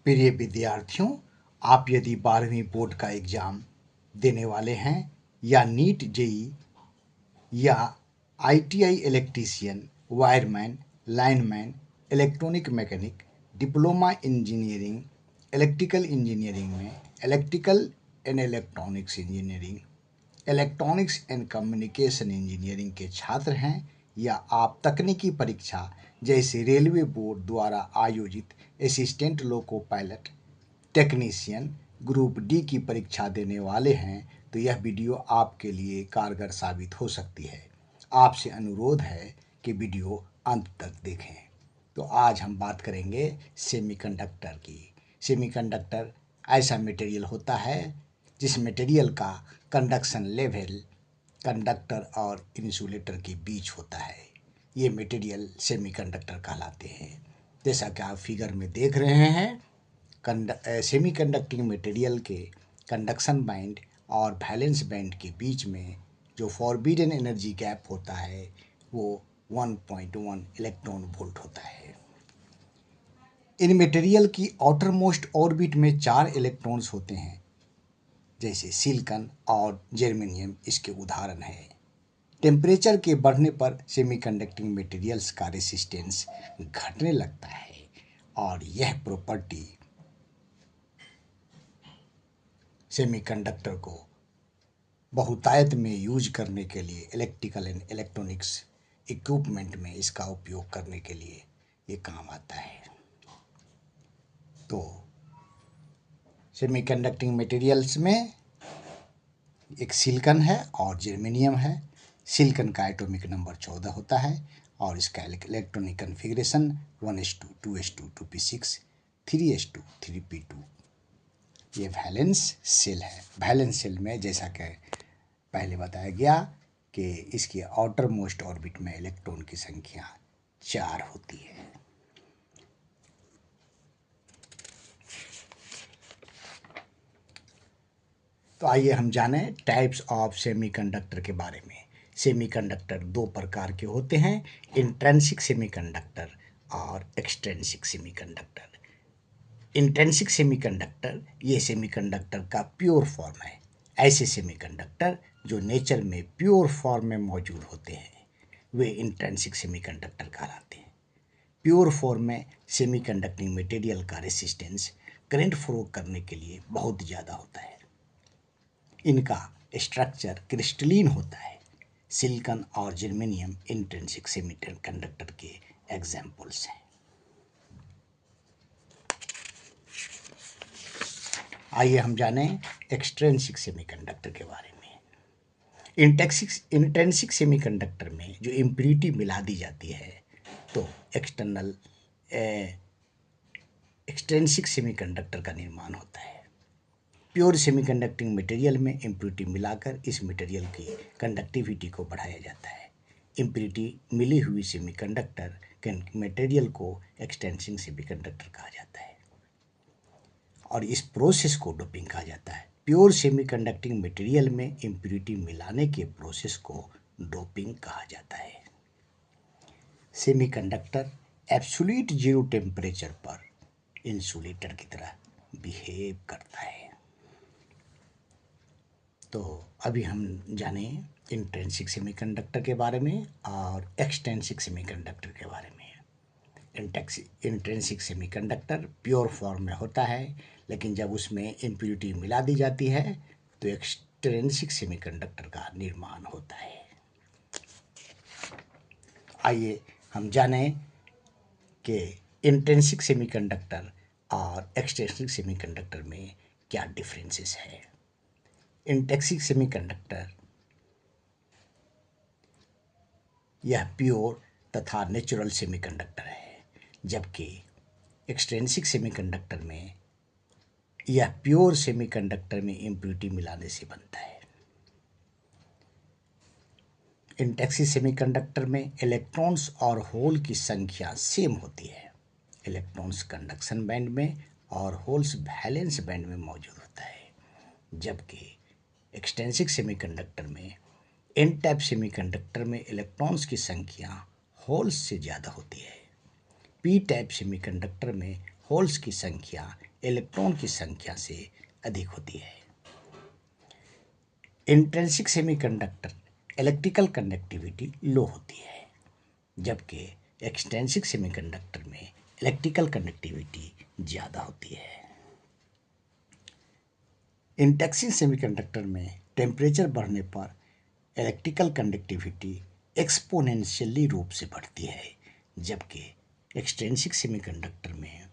प्रिय विद्यार्थियों, आप यदि 12वीं बोर्ड का एग्जाम देने वाले हैं या नीट जेई या ITI electrician, wireman, lineman, electronic mechanic, diploma engineering, electrical engineering में electrical and electronics engineering, electronics and communication engineering के छात्र हैं या आप तकनीकी परीक्षा जैसे रेलवे बोर्ड द्वारा आयोजित assistant loco pilot, technician, group D की परीक्षा देने वाले हैं, तो यह वीडियो आपके लिए कारगर साबित हो सकती है। आपसे अनुरोध है कि वीडियो अंत तक देखें। तो आज हम बात करेंगे सेमीकंडक्टर की। सेमीकंडक्टर ऐसा मटेरियल होता है जिस मटेरियल का कंडक्शन लेवल कंडक्टर और इंसुलेटर के बीच होता है। ये मटेरियल सेमीकंडक्टर कहलाते हैं। जैसा कि आप फिगर में देख रहे हैं, सेमीकंडक्टिंग मटेरियल के कंडक्शन बैंड और वैलेंस बैंड के बीच में जो फॉरबिडन एनर्जी गैप होता है वो 1.1 इलेक्ट्रॉन वोल्ट होता है। इन मटेरियल की आउटर मोस्ट ऑर्बिट में 4 इलेक्ट्रॉन्स होते हैं, जैसे सिलिकॉन और जर्मेनियम इसके उदाहरण है। टेम्परेचर के बढ़ने पर सेमीकंडक्टिंग मटेरियल्स का रेसिस्टेंस घटने लगता है और यह प्रॉपर्टी सेमीकंडक्टर को बहुतायत में यूज करने के लिए, इलेक्ट्रिकल एंड इलेक्ट्रॉनिक्स इक्विपमेंट में इसका उपयोग करने के लिए ये काम आता है। तो सेमीकंडक्टिंग मटेरियल्स में एक सिलिकॉन है और जर्मेनियम है। सिलिकॉन का एटॉमिक नंबर 14 होता है और इसका electronic configuration 1s2 2s2 2p6 3s2 3p2। ये वैलेंस सेल है। वैलेंस सेल में जैसा कि पहले बताया गया कि इसकी आउटर मोस्ट ऑर्बिट में इलेक्ट्रॉन की संख्या 4 होती है। तो आइए हम जानें टाइप्स ऑफ सेमीकंडक्टर के बारे में। सेमीकंडक्टर 2 प्रकार के होते हैं, इंट्रिंसिक सेमीकंडक्टर और एक्सट्रिंसिक सेमीकंडक्टर। इंट्रिंसिक सेमीकंडक्टर ये सेमीकंडक्टर का प्योर फॉर्म है। ऐसे सेमीकंडक्टर जो नेचर में प्योर फॉर्म में मौजूद होते हैं वे इंट्रिंसिक सेमीकंडक्टर कहलाते हैं। प्योर फॉर्म में सेमीकंडक्टिंग मटेरियल का रेसिस्टेंस करंट फ्लो करने के लिए बहुत ज़्यादा होता है। इनका स्ट्रक्चर क्रिस्टलीन होता है। सिलिकॉन और जर्मेनियम इंट्रिंसिक सेमीकंडक्टर के एग्जाम्पल्स हैं। आइए हम जानें एक्सट्रिंसिक सेमीकंडक्टर के बारे में। इंट्रिंसिक सेमीकंडक्टर में जो इम्प्यूरिटी मिला दी जाती है तो एक्सट्रिंसिक सेमीकंडक्टर का निर्माण होता है। प्योर सेमीकंडक्टिंग मटेरियल में इम्प्यूरिटी मिलाकर इस मटेरियल की कंडक्टिविटी को बढ़ाया जाता है। इम्प्यूरिटी मिली हुई सेमीकंडक्टर मटेरियल को एक्सट्रिंसिक सेमीकंडक्टर कहा जाता है और इस प्रोसेस को डोपिंग कहा जाता है। प्योर सेमीकंडक्टिंग मटेरियल में इम्प्यूरिटी मिलाने के प्रोसेस को डोपिंग कहा जाता है। सेमीकंडक्टर एब्सोल्यूट जीरो टेम्परेचर पर इंसुलेटर की तरह बिहेव करता है। तो अभी हम जाने इंट्रिंसिक सेमीकंडक्टर के बारे में और एक्सट्रिंसिक सेमीकंडक्टर के बारे में। इंट्रिंसिक सेमीकंडक्टर प्योर फॉर्म में होता है, लेकिन जब उसमें इम्प्यूरिटी मिला दी जाती है तो एक्सट्रिंसिक सेमीकंडक्टर का निर्माण होता है। आइए हम जानें कि इंट्रिंसिक सेमीकंडक्टर और एक्सट्रिंसिक सेमीकंडक्टर में क्या डिफरेंसेस है। इंट्रिंसिक सेमीकंडक्टर यह प्योर तथा नेचुरल सेमीकंडक्टर है, जबकि एक्सट्रिंसिक सेमीकंडक्टर में यह प्योर सेमीकंडक्टर में इम्प्यूरिटी मिलाने से बनता है। इंट्रिंसिक सेमीकंडक्टर में इलेक्ट्रॉन्स और होल की संख्या सेम होती है। इलेक्ट्रॉन्स कंडक्शन बैंड में और होल्स वैलेंस बैंड में मौजूद होता है, जबकि एक्सट्रिंसिक सेमीकंडक्टर में एन टाइप सेमीकंडक्टर में इलेक्ट्रॉन्स की संख्या होल्स से ज़्यादा होती है। पी टाइप सेमीकंडक्टर में होल्स की संख्या इलेक्ट्रॉन की संख्या से अधिक होती है। इंट्रिंसिक सेमीकंडक्टर इलेक्ट्रिकल कंडक्टिविटी लो होती है, जबकि एक्सट्रिंसिक सेमीकंडक्टर में इलेक्ट्रिकल कंडक्टिविटी ज़्यादा होती है। इंट्रिंसिक सेमीकंडक्टर में टेम्परेचर बढ़ने पर इलेक्ट्रिकल कंडक्टिविटी एक्सपोनेंशियली रूप से बढ़ती है, जबकि एक्सट्रिंसिक सेमीकंडक्टर में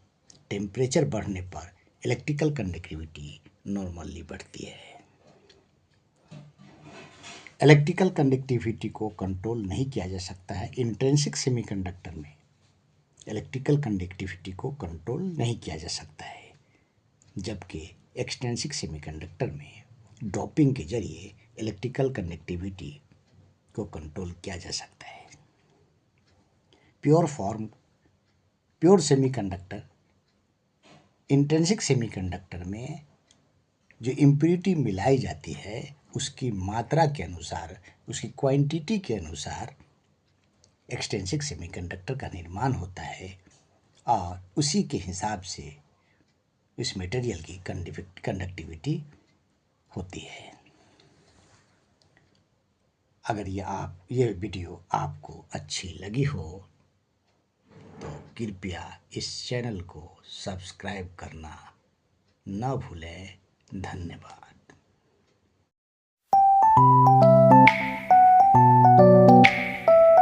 टेम्परेचर बढ़ने पर इलेक्ट्रिकल कंडक्टिविटी नॉर्मली बढ़ती है। इलेक्ट्रिकल कंडक्टिविटी को कंट्रोल नहीं किया जा सकता है। इंट्रिंसिक सेमीकंडक्टर में इलेक्ट्रिकल कंडक्टिविटी को कंट्रोल नहीं किया जा सकता है, जबकि एक्सट्रिंसिक सेमीकंडक्टर में ड्रॉपिंग के जरिए इलेक्ट्रिकल कंडक्टिविटी को कंट्रोल किया जा सकता है। प्योर सेमीकंडक्टर इंट्रिंसिक सेमीकंडक्टर में जो इम्प्योरिटी मिलाई जाती है उसकी मात्रा के अनुसार, उसकी क्वांटिटी के अनुसार एक्सट्रिंसिक सेमीकंडक्टर का निर्माण होता है और उसी के हिसाब से इस मटेरियल की कंडक्टिविटी होती है। अगर ये वीडियो आपको अच्छी लगी हो तो कृपया इस चैनल को सब्सक्राइब करना न भूलें। धन्यवाद।